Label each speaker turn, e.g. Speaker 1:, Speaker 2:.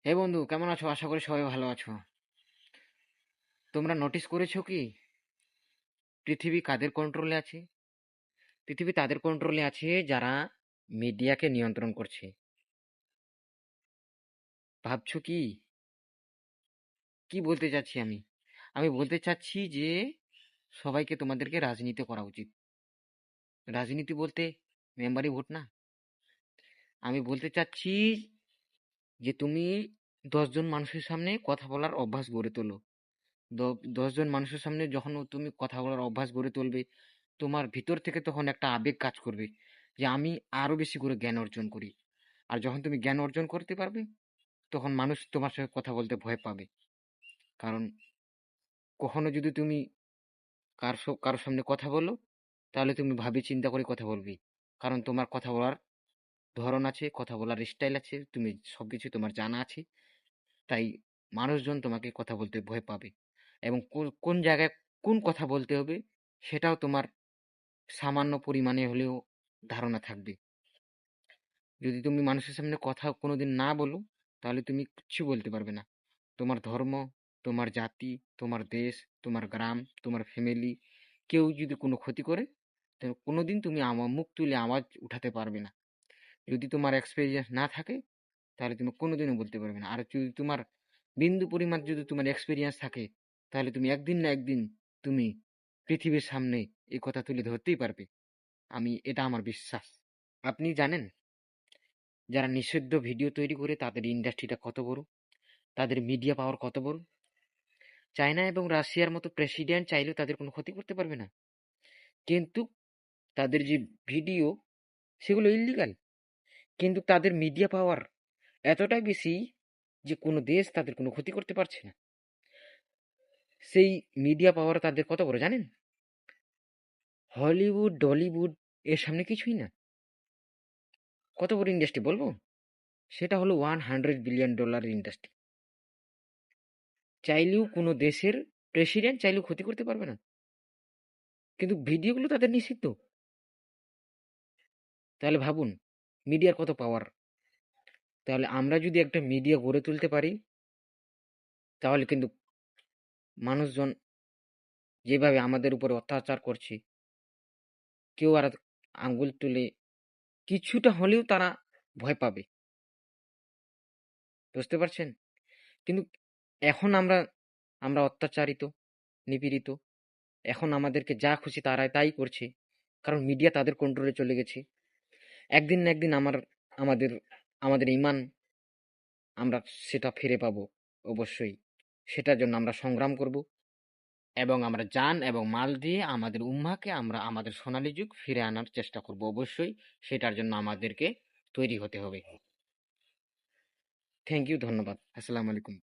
Speaker 1: হে বন্ধু, কেমন আছো? আশা করি সবাই ভালো আছো। তোমরা নোটিস করেছো কি পৃথিবী কাদের কন্ট্রোলে আছে? পৃথিবী তাদের কন্ট্রোলে আছে যারা মিডিয়াকে নিয়ন্ত্রণ করছে। ভাবছো কি কি বলতে চাচ্ছি আমি? আমি বলতে চাচ্ছি যে সবাইকে তোমাদেরকে রাজনীতি করা উচিত। রাজনীতি বলতে মেম্বারি ভোট না। আমি বলতে চাচ্ছি যে তুমি 10 জন মানুষের সামনে কথা বলার অভ্যাস গড়ে তোলো। 10 জন মানুষের সামনে যখন তুমি কথা বলার অভ্যাস গড়ে তুলবে, তোমার ভিতর থেকে তখন একটা আবেগ কাজ করবে যে আমি আরো বেশি করে জ্ঞান অর্জন করি। আর যখন তুমি জ্ঞান অর্জন করতে পারবে, তখন মানুষ তোমার সঙ্গে কথা বলতে ভয় পাবে। কারণ কখনো যদি তুমি কারোর সামনে কথা বলো, তাহলে তুমি ভাবে চিন্তা করে কথা বলবি। কারণ তোমার কথা বলার ধরন আছে, কথা বলার স্টাইল আছে, তুমি সবকিছু তোমার জানা আছে। তাই মানুষজন তোমাকে কথা বলতে ভয় পাবে। এবং কোন জায়গায় কোন কথা বলতে হবে, সেটাও তোমার সামান্য পরিমাণে হলেও ধারণা থাকবে। যদি তুমি মানুষের সামনে কথা কোনোদিন না বলো, তাহলে তুমি কিচ্ছু বলতে পারবে না। তোমার ধর্ম, তোমার জাতি, তোমার দেশ, তোমার গ্রাম, তোমার ফ্যামিলি, কেউ যদি কোনো ক্ষতি করে, তো কোনোদিন তুমি মুখ তুলে আওয়াজ উঠাতে পারবে না। যদি তোমার এক্সপেরিয়েন্স না থাকে, তাহলে তুমি কোনোদিনও বলতে পারবে না। আর যদি তোমার বিন্দু পরিমাণ যদি তোমার এক্সপেরিয়েন্স থাকে, তাহলে তুমি একদিন না একদিন তুমি পৃথিবীর সামনে এই কথা তুলে ধরতেই পারবে। এটা আমার বিশ্বাস। আপনি জানেন যারা নিষিদ্ধ ভিডিও তৈরি করে তাদের ইন্ডাস্ট্রিটা কত বড়, তাদের মিডিয়া পাওয়ার কত বড়? চায়না এবং রাশিয়ার মতো প্রেসিডেন্ট চাইলেও তাদের কোনো ক্ষতি করতে পারবে না। কিন্তু তাদের যে ভিডিও, সেগুলো ইল্লিগাল, কিন্তু তাদের মিডিয়া পাওয়ার এতটাই বেশি যে কোনো দেশ তাদের কোনো ক্ষতি করতে পারছে না। সেই মিডিয়া পাওয়ার তাদের কত বড় জানেন? হলিউড, ডলিউড এর সামনে কিছুই না। কত বড় ইন্ডাস্ট্রি বলবো? সেটা হলো $100 বিলিয়ন ইন্ডাস্ট্রি। চাইলেও কোনো দেশের প্রেসিডেন্ট চাইলেও ক্ষতি করতে পারবে না, কিন্তু ভিডিওগুলো তাদের নিষিদ্ধ। তাহলে ভাবুন মিডিয়ার কত পাওয়ার। তাহলে আমরা যদি একটা মিডিয়া গড়ে তুলতে পারি, তাহলে কিন্তু মানুষজন যেভাবে আমাদের উপরে অত্যাচার করছে, কেউ আর আঙ্গুল তুলে কিছুটা হলেও তারা ভয় পাবে। বুঝতে পারছেন? কিন্তু এখন আমরা আমরা অত্যাচারিত, নিপীড়িত। এখন আমাদেরকে যা খুশি তাই করছে, কারণ মিডিয়া তাদের কন্ট্রোলে চলে গেছে। একদিন না একদিন আমাদের আমাদের ইমান আমরা সেটা ফিরে পাবো অবশ্যই। সেটার জন্য আমরা সংগ্রাম করব এবং আমরা জান এবং মাল দিয়ে আমাদের উম্মাকে আমরা আমাদের সোনালী যুগ ফিরে আনার চেষ্টা করব অবশ্যই। সেটার জন্য আমাদেরকে তৈরি হতে হবে। থ্যাংক ইউ, ধন্যবাদ। আসসালামু আলাইকুম।